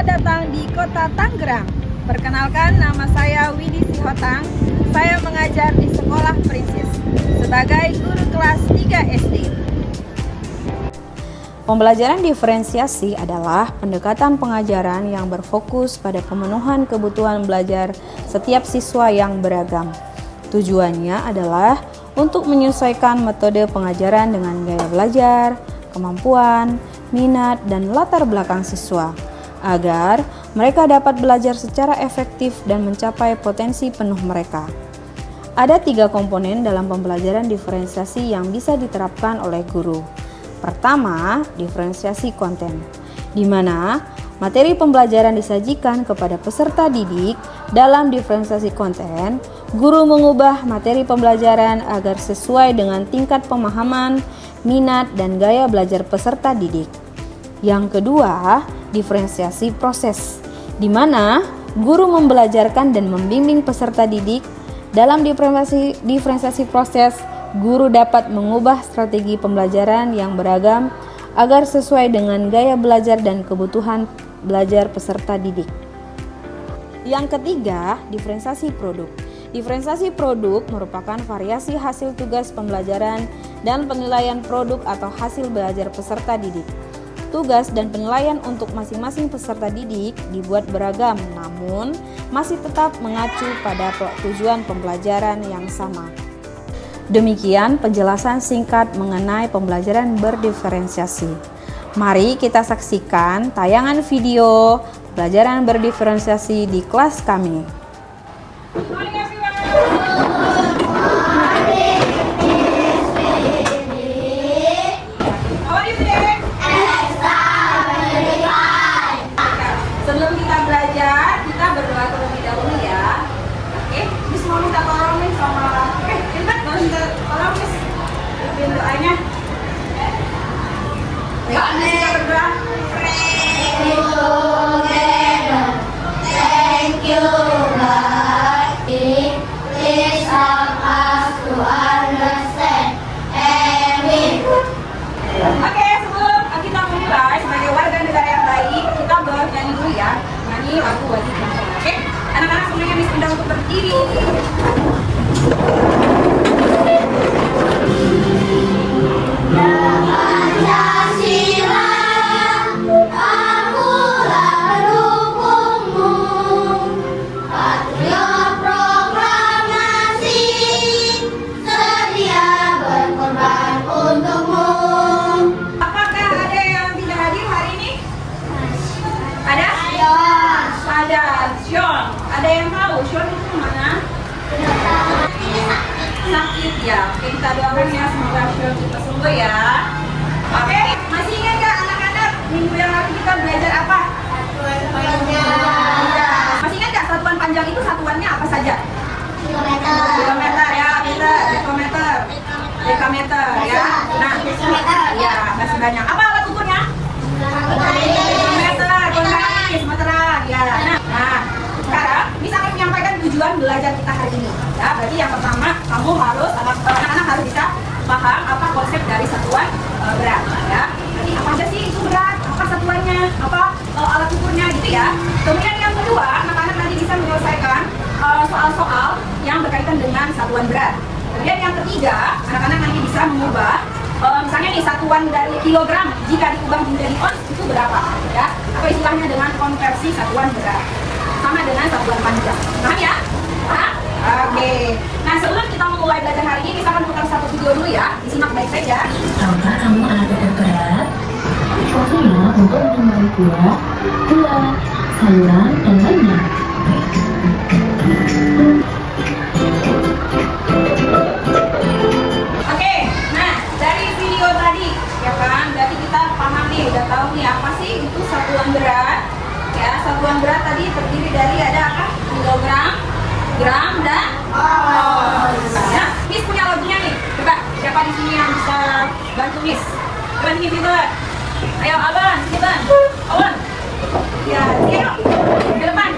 Selamat datang di Kota Tangerang. Perkenalkan, nama saya Widi Sihotang. Saya mengajar di Sekolah Prinses sebagai guru kelas 3 SD. Pembelajaran diferensiasi adalah pendekatan pengajaran yang berfokus pada pemenuhan kebutuhan belajar setiap siswa yang beragam. Tujuannya adalah untuk menyesuaikan metode pengajaran dengan gaya belajar, kemampuan, minat, dan latar belakang siswa, agar mereka dapat belajar secara efektif dan mencapai potensi penuh mereka. Ada 3 komponen dalam pembelajaran diferensiasi yang bisa diterapkan oleh guru. Pertama, diferensiasi konten, di mana materi pembelajaran disajikan kepada peserta didik. Dalam diferensiasi konten, guru mengubah materi pembelajaran agar sesuai dengan tingkat pemahaman, minat, dan gaya belajar peserta didik. Yang kedua, diferensiasi proses, di mana guru membelajarkan dan membimbing peserta didik. Dalam diferensiasi proses, guru dapat mengubah strategi pembelajaran yang beragam agar sesuai dengan gaya belajar dan kebutuhan belajar peserta didik. Yang ketiga, diferensiasi produk. Diferensiasi produk merupakan variasi hasil tugas pembelajaran dan penilaian produk atau hasil belajar peserta didik. Tugas dan penilaian untuk masing-masing peserta didik dibuat beragam, namun masih tetap mengacu pada tujuan pembelajaran yang sama. Demikian penjelasan singkat mengenai pembelajaran berdiferensiasi. Mari kita saksikan tayangan video pembelajaran berdiferensiasi di kelas kami. Sebelum kita belajar, kita berdoa terlebih dahulu ya. Oke, Miss mau minta tolong nih sama Intan, mau minta tolong Miss bikin doanya. Ayo, kita berdoa. Thank you, God. Please help us to understand and we. Oke, sebelum kita mulai sebagai warga negara yang baik, kita bernyanyi dulu ya. Nyanyi lagu wajib nasional. Oke, anak-anak semuanya Miss undang untuk berdiri. Pancasila, akulah pendukungmu. Patriot proklamasi, sedia berkorban untukmu. Apakah ada yang tidak hadir hari ini? Ada? Ada. Sean. Ada yang tahu Sean itu mana? Sakit ya. Oke, kita doakan ya semoga Sean cepat sembuh ya. Oke, masih ingat gak anak-anak minggu yang lalu kita belajar apa? Masih ingat gak satuan panjang itu satuannya apa saja? Kilometer ya, meter, dekometer, dekameter ya. Nah, ya masih banyak. Apa alat ukurnya? Meter, konveksi, meteran ya. Nah, sekarang bisa akan menyampaikan tujuan belajar kita hari ini. Ya, berarti yang pertama kamu harus anak-anak harus bisa paham apa konsep dari satuan berat ya. Jadi apa aja sih itu berat? Apa satuannya? Apa alat ukurnya gitu ya. Kemudian yang kedua, anak-anak nanti bisa menyelesaikan soal-soal yang berkaitan dengan satuan berat. Kemudian yang ketiga, anak-anak nanti bisa mengubah misalnya nih satuan dari kilogram jika diubah menjadi ons itu berapa ya? Atau istilahnya dengan konversi satuan berat sama dengan satuan panjang. Paham ya? Paham? Oke. Nah, sebelum kita memulai belajar hari ini, kita akan putar satu video dulu ya. Disimak baik-baik ya. Tahukah kamu olahraga berat? Waktunya untuk menyumbang buah, sayuran, dan lainnya. Oke, nah dari video tadi, ya kan, berarti kita paham nih, udah tahu nih apa sih itu satuan berat. Ya, satuan berat tadi terdiri dari ada apa? Kilogram, gram, dan ya. Miss punya lagunya nih. Coba siapa di sini yang bisa bantu Miss? Coba nih Fiban. Ayo Aban, Fiban. Awan. Ya, ayo ke depan.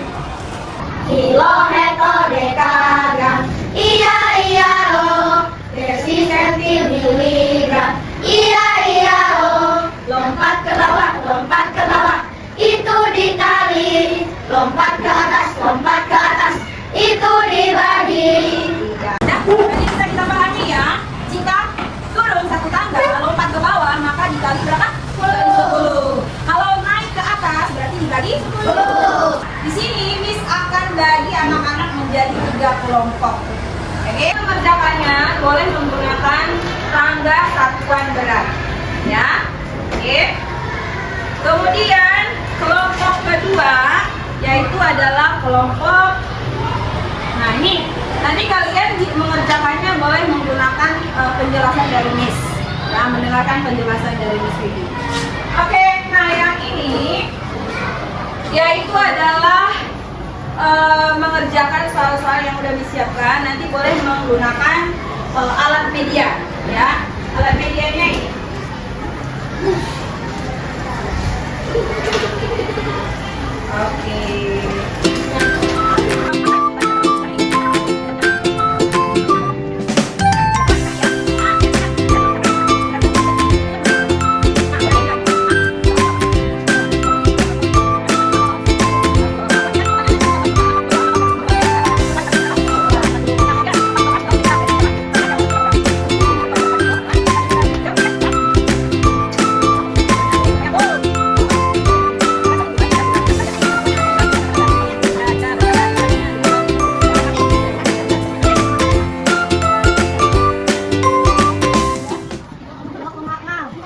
Kilometer dekagram, iya loh. Desi senti miligram, iya loh. Lompat ke bawah, itu dikali lompat ke atas, itu dibagi. Nah, tadi kita pahami ya, jika turun satu tangga, lompat ke bawah, maka dikali berapa? 10. Kalau naik ke atas, berarti dibagi 10. Di sini, Miss akan bagi anak-anak menjadi 3 kelompok. Oke, mengerjakannya boleh menggunakan tangga satuan berat. Ya, oke. Kemudian, kelompok kedua, yaitu adalah kelompok. Nah, ini nanti kalian mengerjakannya boleh menggunakan penjelasan dari Miss. Ya, mendengarkan penjelasan dari Miss Vivi. Oke, nah yang ini yaitu adalah mengerjakan soal-soal yang udah disiapkan. Nanti boleh menggunakan alat media, ya. Alat medianya ini. Oke.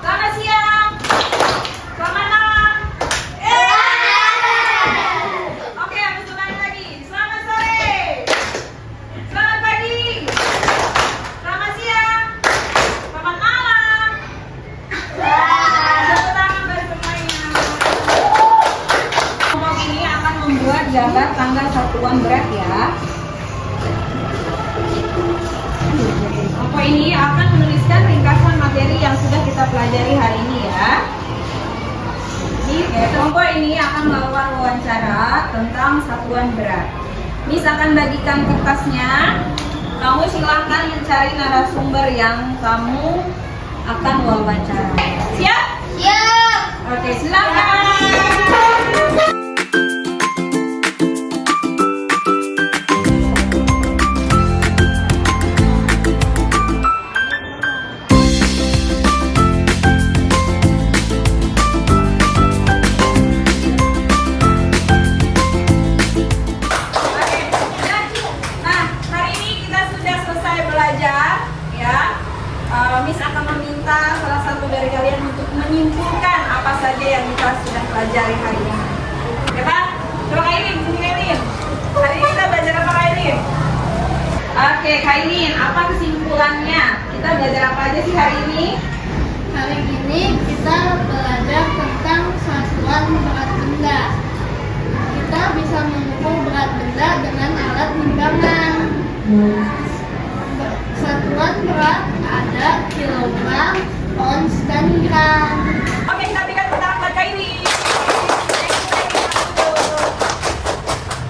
Selamat siang. Selamat malam. Oke, aku cobain lagi. Selamat sore. Selamat pagi. Selamat siang. Selamat malam. Tepuk tangan bagi semuanya. Kelompok ini akan membuat gambar tangga satuan berat ya. Kelompok ini akan menuliskan ringkasan materi yang sudah kita pelajari hari ini ya. Kelompok ini akan melakukan wawancara tentang satuan berat. Miss akan bagikan kertasnya. Kamu silahkan mencari narasumber yang kamu akan wawancara. Siap? Siap. Oke, silakan. Nah, hari ini kita sudah selesai belajar ya. Miss akan meminta salah satu dari kalian untuk menyimpulkan apa saja yang kita sudah pelajari hari ini. Ya Pak? Coba Kak Irin, sini Kak Irin. Hari ini kita belajar apa Kak Irin? Oke Kak Irin, apa kesimpulannya? Kita belajar apa aja sih hari ini? Hari ini kita belajar tentang satuan berat benda. Kita bisa mengukur berat benda dengan alat timbangan. Satuan berat ada kilogram, ons, dan gram. Oke, kita berikan tepuk tangan buat Kak Irin.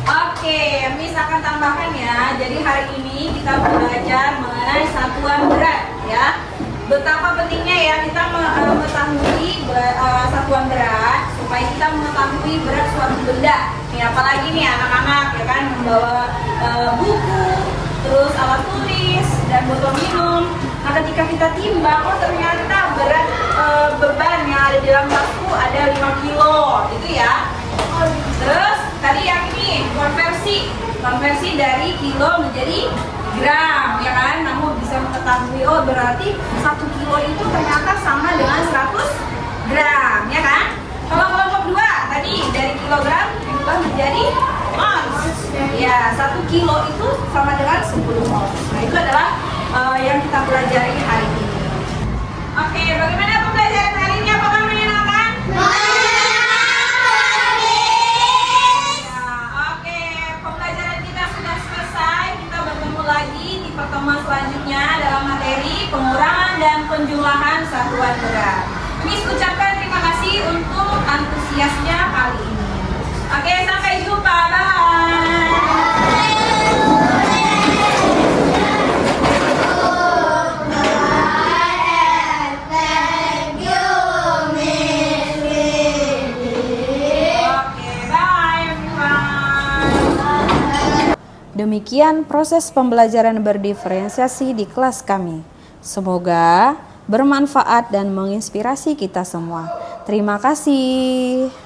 Oke, Miss akan tambahkan ya. Jadi hari ini kita belajar mengenai satuan berat ya. Betapa pentingnya ya kita mengetahui satuan berat supaya kita mengetahui berat suatu benda. Ya, apalagi nih anak-anak ya kan membawa buku, terus alat tulis dan botol minum. Nah, ketika kita timbang, oh ternyata berat beban yang ada di dalam tasku ada 5 kilo, gitu ya. Terus tadi yang ini konversi dari kilo menjadi gram, ya kan? Namun bisa mengetahui oh berarti 1 kilo itu ternyata sama dengan 100 gram, ya kan? Kalau kelompok 2 tadi dari kilogram berubah menjadi ons. Ya, 1 kilo itu sama dengan 10 ons. Nah, itu adalah yang kita pelajari hari ini. Oke, bagaimana pembelajaran hari ini? Apakah menyenangkan? Oke, pembelajaran kita sudah selesai. Kita bertemu lagi di pertemuan selanjutnya dalam materi pengurangan dan penjumlahan satuan berat. Miss ucapkan terima kasih untuk antusiasnya kali ini. Oke, sampai jumpa. Bye. Okay, bye everyone. Demikian proses pembelajaran berdiferensiasi di kelas kami. Semoga bermanfaat dan menginspirasi kita semua. Terima kasih.